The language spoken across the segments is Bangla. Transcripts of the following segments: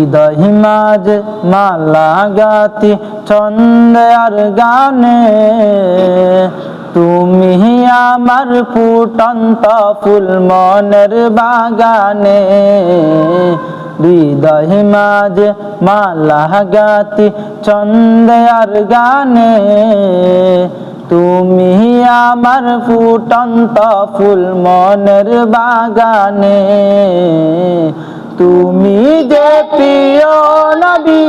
হৃদয় মাঝে মালা গাতি ছন্দে আর গানে, তুমি আমার ফুটন্ত ফুল মনের বাগানে। হৃদয় মাঝে মালা গাতি ছন্দে আর গানে, তুমি আমার ফুটন্ত ফুল মনের বাগানে। তুমি যে প্রিয় নবী,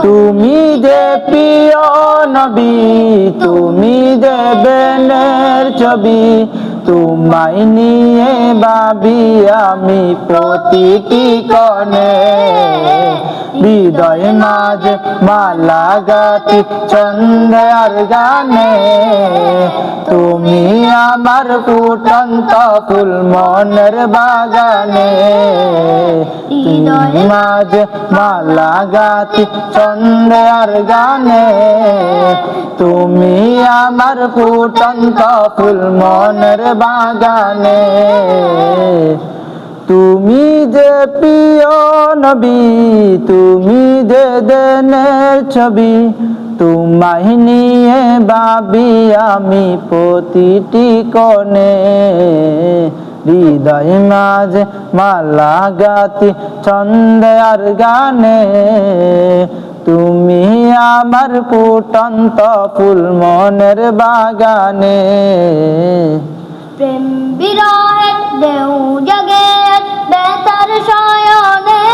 তুমি যে প্রিয় নবী, তুমি যে বেনের ছবি, তোমায় নিয়ে ভাবি আমি প্রতিটি ক্ষণে। হৃদয় মাঝে মালা গাতি ছন্দে আর গানে, তুমি আমার ফুটন্ত ফুল মনের বাগানে। হৃদয় মাঝে মালা গাতি ছন্দে আর গানে, তুমি আমার ফুটন্ত ফুল মনের বাগানে। তুমি যে প্রিয় নবী, তুমি যে দেনের ছবি, তোমায় নিয়ে ভাবি আমি প্রতিটি কোণে। হৃদয় মাঝে মালা গাতি ছন্দে আর গানে, তুমি আমার ফুটন্ত ফুল মনের বাগানে। প্রেম বিরহে ঢেউ জাগে বেতার শয়নে,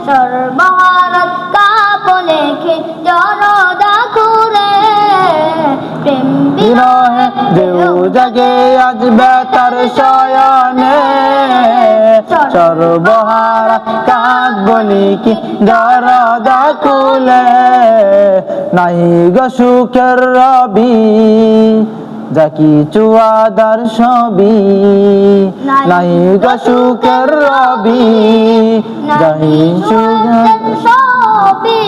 সর্বহারাত কাঁপনে খে জনদা খুরে। প্রেম বিরহে ঢেউ জাগে আজ বেতার শয়নে, সর্বহারা কাঁদ বলি কি দরজা খুলে। নাহি গো সুখের রবি, যা কিছু আদার সবই, নাই গো সুখের রবি, যা কিছু সবই।